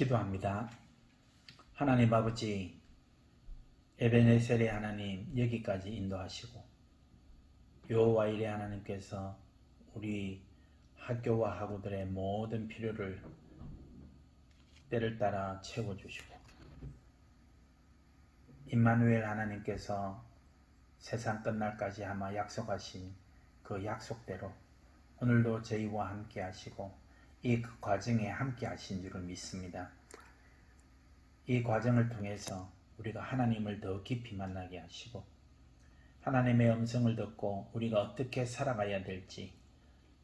기도합니다. 하나님 아버지, 에베네셀의 하나님 여기까지 인도하시고 여호와일의 하나님께서 우리 학교와 학우들의 모든 필요를 때를 따라 채워주시고 임마누엘 하나님께서 세상 끝날까지 아마 약속하신 그 약속대로 오늘도 저희와 함께 하시고 이 과정에 함께 하신 줄을 믿습니다. 이 과정을 통해서 우리가 하나님을 더 깊이 만나게 하시고 하나님의 음성을 듣고 우리가 어떻게 살아가야 될지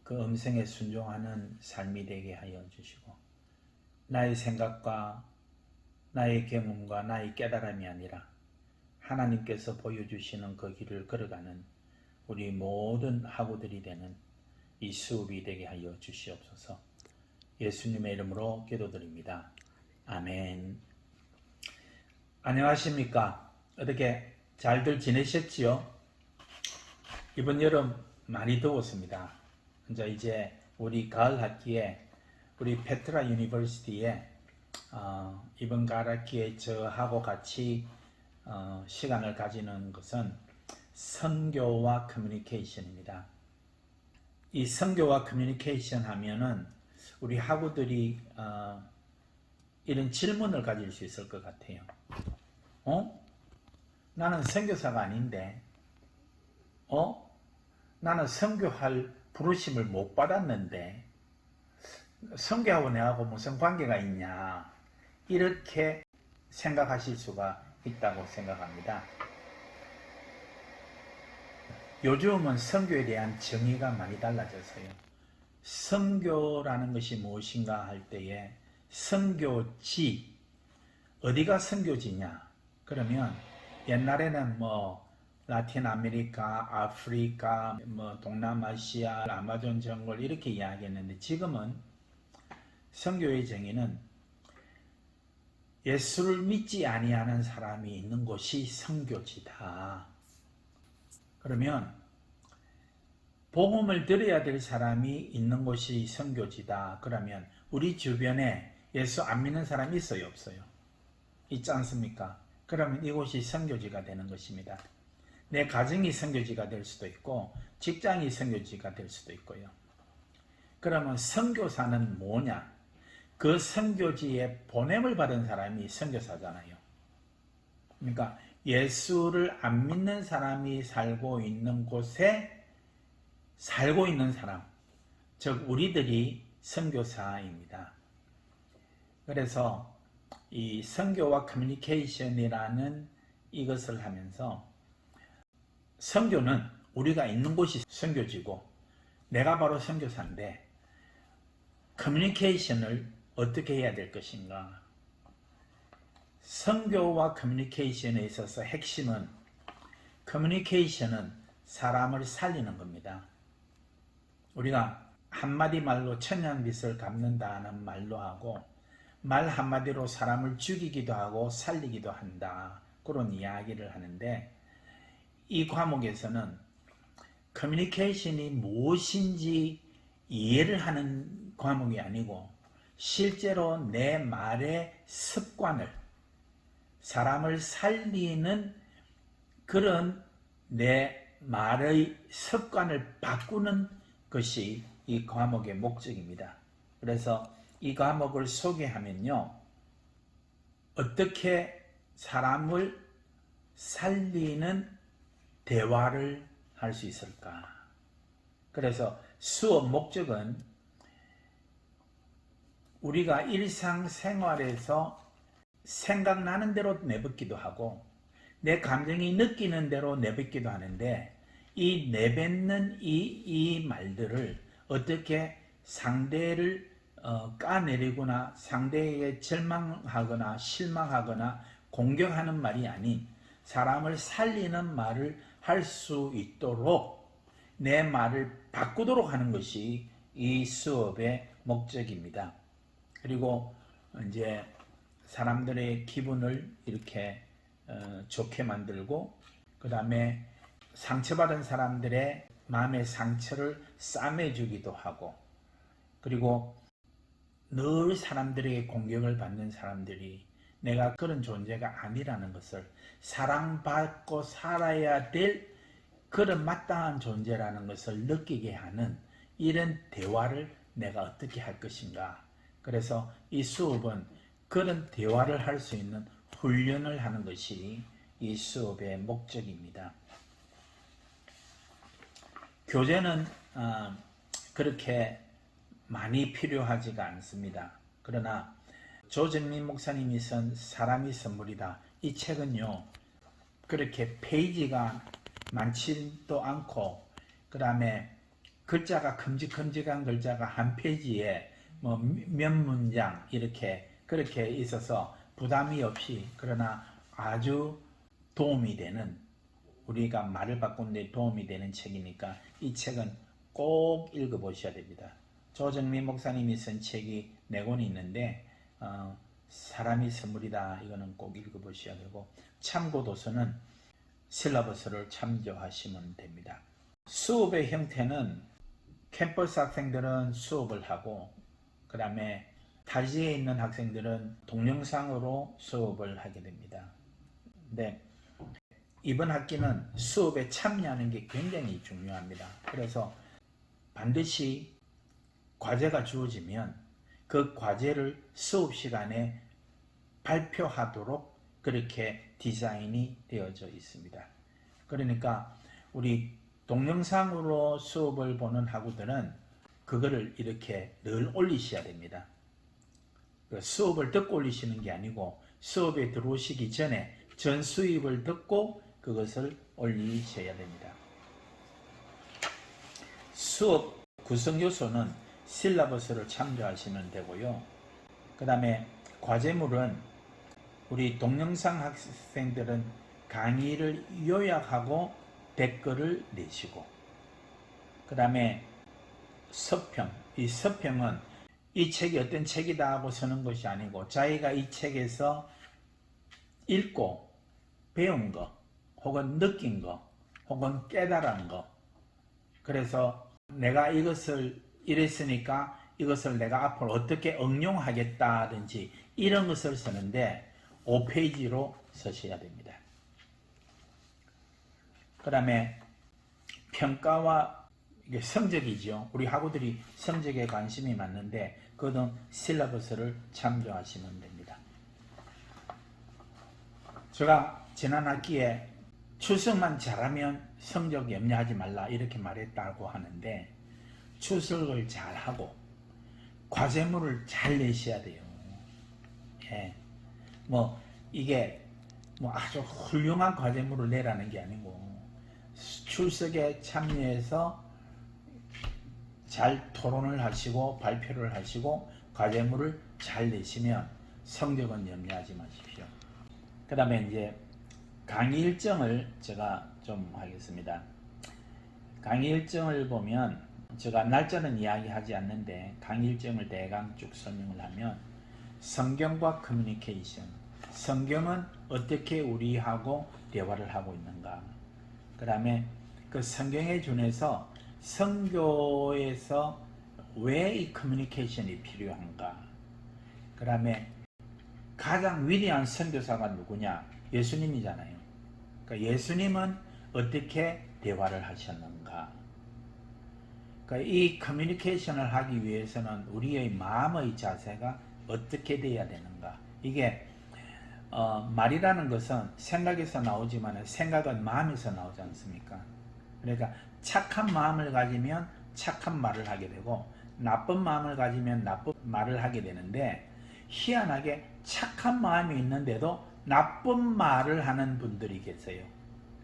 그 음성에 순종하는 삶이 되게 하여 주시고 나의 생각과 나의 경험과 나의 깨달음이 아니라 하나님께서 보여주시는 그 길을 걸어가는 우리 모든 학우들이 되는 이 수업이 되게 하여 주시옵소서. 예수님의 이름으로 기도드립니다. 아멘. 안녕하십니까? 어떻게 잘들 지내셨지요? 이번 여름 많이 더웠습니다. 이제 우리 가을 학기에 우리 페트라 유니버시티에 이번 가을 학기에 저하고 같이 시간을 가지는 것은 선교와 커뮤니케이션입니다. 이 선교와 커뮤니케이션 하면은 우리 학우들이 이런 질문을 가질 수 있을 것 같아요. 나는 선교사가 아닌데 나는 선교할 부르심을 못 받았는데 선교하고 내하고 무슨 관계가 있냐, 이렇게 생각하실 수가 있다고 생각합니다. 요즘은 선교에 대한 정의가 많이 달라져서요. 선교라는 것이 무엇인가 할 때에 선교지, 어디가 선교지냐? 그러면 옛날에는 라틴 아메리카, 아프리카, 동남아시아, 아마존 정글 이렇게 이야기했는데 지금은 선교의 정의는 예수를 믿지 아니하는 사람이 있는 곳이 선교지다. 그러면 복음을 들어야 될 사람이 있는 곳이 선교지다. 그러면 우리 주변에 예수 안 믿는 사람이 있어요, 없어요? 있지 않습니까? 그러면 이곳이 선교지가 되는 것입니다. 내 가정이 선교지가 될 수도 있고 직장이 선교지가 될 수도 있고요. 그러면 선교사는 뭐냐? 그 선교지에 보냄을 받은 사람이 선교사잖아요. 그러니까 예수를 안 믿는 사람이 살고 있는 곳에 살고 있는 사람, 즉 우리들이 선교사입니다. 그래서 이 선교와 커뮤니케이션이라는 이것을 하면서 선교는 우리가 있는 곳이 선교지고 내가 바로 선교사인데 커뮤니케이션을 어떻게 해야 될 것인가? 선교와 커뮤니케이션에 있어서 핵심은 커뮤니케이션은 사람을 살리는 겁니다. 우리가 한마디 말로 천냥빚을 갚는다는 말로 하고 말 한마디로 사람을 죽이기도 하고 살리기도 한다, 그런 이야기를 하는데 이 과목에서는 커뮤니케이션이 무엇인지 이해를 하는 과목이 아니고 실제로 내 말의 습관을, 사람을 살리는 그런 내 말의 습관을 바꾸는 것이 이 과목의 목적입니다. 그래서 이 과목을 소개하면요, 어떻게 사람을 살리는 대화를 할 수 있을까? 그래서 수업 목적은 우리가 일상생활에서 생각나는 대로 내뱉기도 하고 내 감정이 느끼는 대로 내뱉기도 하는데 이 내뱉는 이 말들을 어떻게 상대를 까내리거나 상대에 절망하거나 실망하거나 공격하는 말이 아닌 사람을 살리는 말을 할 수 있도록 내 말을 바꾸도록 하는 것이 이 수업의 목적입니다. 그리고 이제 사람들의 기분을 이렇게 좋게 만들고 그 다음에 상처받은 사람들의 마음의 상처를 싸매주기도 하고 그리고 늘 사람들에게 공격을 받는 사람들이 내가 그런 존재가 아니라는 것을, 사랑받고 살아야 될 그런 마땅한 존재라는 것을 느끼게 하는 이런 대화를 내가 어떻게 할 것인가. 그래서 이 수업은 그런 대화를 할 수 있는 훈련을 하는 것이 이 수업의 목적입니다. 교재는 그렇게 많이 필요하지가 않습니다. 그러나 조정민 목사님이 쓴 사람이 선물이다. 이 책은요, 그렇게 페이지가 많지도 않고, 그 다음에 글자가 큼직큼직한 글자가 한 페이지에 뭐 몇 문장 이렇게 그렇게 있어서 부담이 없이, 그러나 아주 도움이 되는, 우리가 말을 바꾸는 데 도움이 되는 책이니까 이 책은 꼭 읽어보셔야 됩니다. 조정민 목사님이 쓴 책이 4권이 있는데 사람이 선물이다, 이거는 꼭 읽어보셔야 되고, 참고도서는 실라버스를 참조하시면 됩니다. 수업의 형태는 캠퍼스 학생들은 수업을 하고, 그 다음에 타지에 있는 학생들은 동영상으로 수업을 하게 됩니다. 근데 이번 학기는 수업에 참여하는 게 굉장히 중요합니다. 그래서 반드시 과제가 주어지면 그 과제를 수업 시간에 발표하도록 그렇게 디자인이 되어져 있습니다. 그러니까 우리 동영상으로 수업을 보는 학우들은 그거를 이렇게 늘 올리셔야 됩니다. 수업을 듣고 올리시는 게 아니고 수업에 들어오시기 전에 전 수입을 듣고 그것을 올리셔야 됩니다. 수업 구성 요소는 실라버스를 참조하시면 되고요. 그 다음에 과제물은 우리 동영상 학생들은 강의를 요약하고 댓글을 내시고, 그 다음에 서평, 이 서평은 이 책이 어떤 책이다 하고 쓰는 것이 아니고 자기가 이 책에서 읽고 배운 거, 혹은 느낀 거, 혹은 깨달은 거, 그래서 내가 이것을 이랬으니까 이것을 내가 앞으로 어떻게 응용하겠다든지 이런 것을 쓰는데 5페이지로 쓰셔야 됩니다. 그 다음에 평가와 이게 성적이죠. 우리 학우들이 성적에 관심이 많은데 그것은 실라버스를 참조하시면 됩니다. 제가 지난 학기에 출석만 잘하면 성적 염려하지 말라 이렇게 말했다고 하는데, 출석을 잘하고 과제물을 잘 내셔야 돼요. 예. 뭐 이게 뭐 아주 훌륭한 과제물을 내라는 게 아니고 출석에 참여해서 잘 토론을 하시고 발표를 하시고 과제물을 잘 내시면 성적은 염려하지 마십시오. 그 다음에 이제 강의 일정을 제가 좀 하겠습니다. 강의 일정을 보면 제가 날짜는 이야기하지 않는데 강의 일정을 대강 쭉 설명을 하면, 성경과 커뮤니케이션, 성경은 어떻게 우리하고 대화를 하고 있는가, 그 다음에 그 성경에 준해서 선교에서 왜 이 커뮤니케이션이 필요한가, 그 다음에 가장 위대한 선교사가 누구냐, 예수님이잖아요. 그러니까 예수님은 어떻게 대화를 하셨는가. 그러니까 이 커뮤니케이션을 하기 위해서는 우리의 마음의 자세가 어떻게 돼야 되는가. 이게 말이라는 것은 생각에서 나오지만 생각은 마음에서 나오지 않습니까? 그러니까 착한 마음을 가지면 착한 말을 하게 되고 나쁜 마음을 가지면 나쁜 말을 하게 되는데, 희한하게 착한 마음이 있는데도 나쁜 말을 하는 분들이 계세요.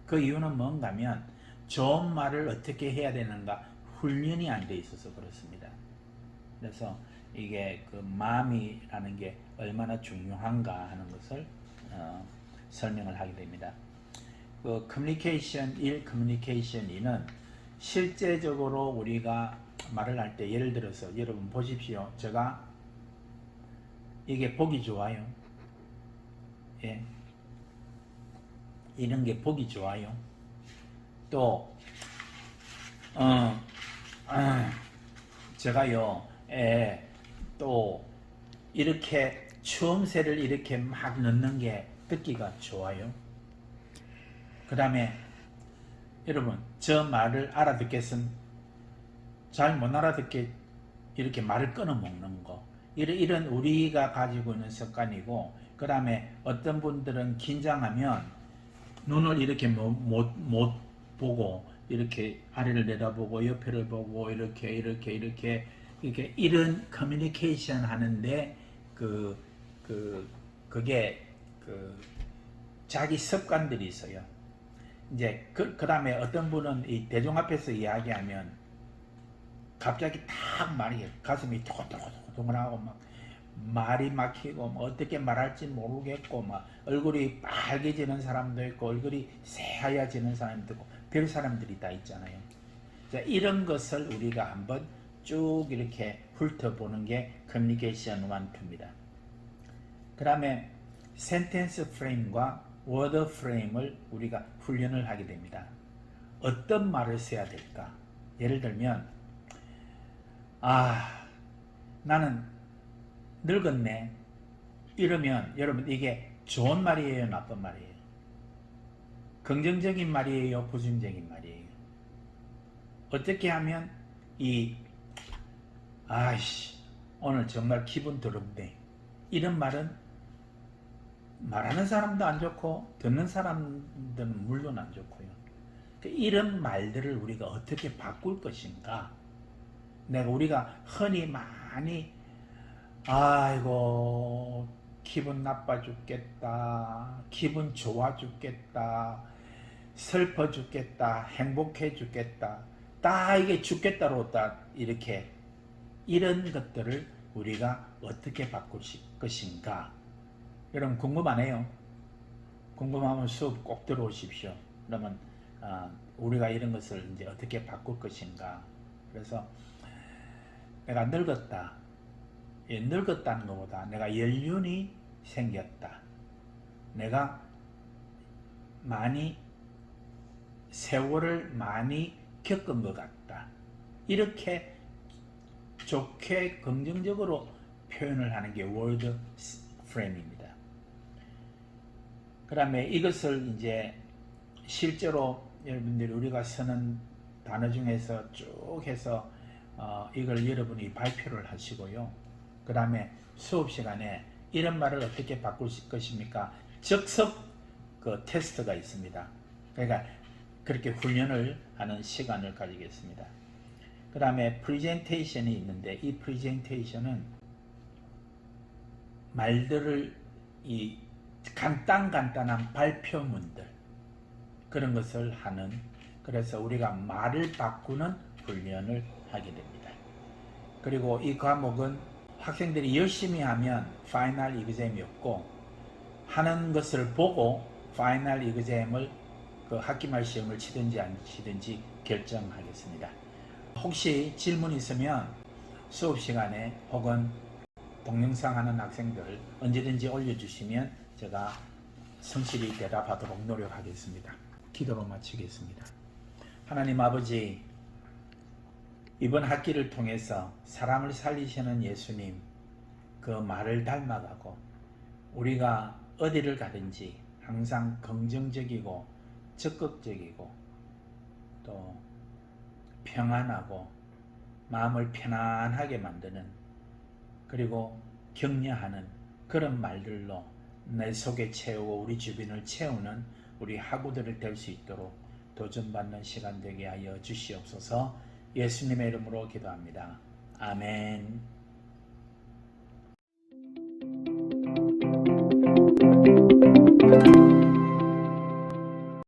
그 이유는 뭔가 하면 좋은 말을 어떻게 해야 되는가 훈련이 안 돼 있어서 그렇습니다. 그래서 이게 그 마음이라는 게 얼마나 중요한가 하는 것을 설명을 하게 됩니다. 그 커뮤니케이션 1, 커뮤니케이션 2는 실제적으로 우리가 말을 할 때, 예를 들어서 여러분 보십시오. 제가 이게 보기 좋아요. 예. 이런 게 보기 좋아요. 또 제가요, 또 이렇게 추음새를 이렇게 막 넣는 게 듣기가 좋아요. 그 다음에 여러분 저 말을 알아듣겠음? 잘 못 알아듣게 이렇게 말을 끊어 먹는 거, 이런 우리가 가지고 있는 습관이고, 그 다음에 어떤 분들은 긴장하면 눈을 이렇게 못 보고 이렇게 아래를 내다보고 옆에를 보고 이렇게 이런 커뮤니케이션 하는데 그게 자기 습관들이 있어요. 이제 그 다음에 어떤 분은 이 대중 앞에서 이야기하면 갑자기 딱 말이 가슴이 도동동하고 막 말이 막히고 뭐 어떻게 말할지 모르겠고 막 얼굴이 빨개지는 사람도 있고 얼굴이 새하얘지는 사람도 있고 별 사람들이 다 있잖아요. 자, 이런 것을 우리가 한번 쭉 이렇게 훑어보는 게 커뮤니케이션 1, 2입니다. 그 다음에 센텐스 프레임과 워드 프레임을 우리가 훈련을 하게 됩니다. 어떤 말을 써야 될까? 예를 들면 나는 늙었네 이러면 여러분 이게 좋은 말이에요, 나쁜 말이에요? 긍정적인 말이에요, 부정적인 말이에요? 어떻게 하면 오늘 정말 기분 더럽네 이런 말은 말하는 사람도 안 좋고 듣는 사람들은 물론 안 좋고요. 이런 말들을 우리가 어떻게 바꿀 것인가? 우리가 흔히 많이 아이고 기분 나빠 죽겠다, 기분 좋아 죽겠다, 슬퍼 죽겠다, 행복해 죽겠다, 다 이게 죽겠다로 다 이렇게 이런 것들을 우리가 어떻게 바꿀 것인가? 여러분 궁금하네요. 궁금하면 수업 꼭 들어오십시오. 그러면 우리가 이런 것을 이제 어떻게 바꿀 것인가? 그래서 내가 늙었다. 늙었다는 것보다 내가 연륜이 생겼다. 내가 세월을 많이 겪은 것 같다. 이렇게 좋게 긍정적으로 표현을 하는 게 월드 프레임입니다. 그 다음에 이것을 이제 실제로 여러분들이 우리가 쓰는 단어 중에서 쭉 해서 이걸 여러분이 발표를 하시고요. 그 다음에 수업 시간에 이런 말을 어떻게 바꿀 것입니까? 즉석 테스트가 있습니다. 그러니까 그렇게 훈련을 하는 시간을 가지겠습니다. 그 다음에 프레젠테이션이 있는데 이 프레젠테이션은 말들을 간단한 발표문들 그런 것을 하는, 그래서 우리가 말을 바꾸는 훈련을 하게 됩니다. 그리고 이 과목은 학생들이 열심히 하면 파이널 이그잼이 없고 하는 것을 보고 파이널 이그잼을 학기말 시험을 치든지 안 치든지 결정하겠습니다. 혹시 질문 있으면 수업 시간에 혹은 동영상 하는 학생들 언제든지 올려주시면 제가 성실히 대답하도록 노력하겠습니다. 기도로 마치겠습니다. 하나님 아버지, 이번 학기를 통해서 사람을 살리시는 예수님 그 말을 닮아가고 우리가 어디를 가든지 항상 긍정적이고 적극적이고 또 평안하고 마음을 편안하게 만드는, 그리고 격려하는 그런 말들로 내 속에 채우고 우리 주변을 채우는 우리 학우들을 될 수 있도록 도전받는 시간 되게 하여 주시옵소서. 예수님의 이름으로 기도합니다. 아멘.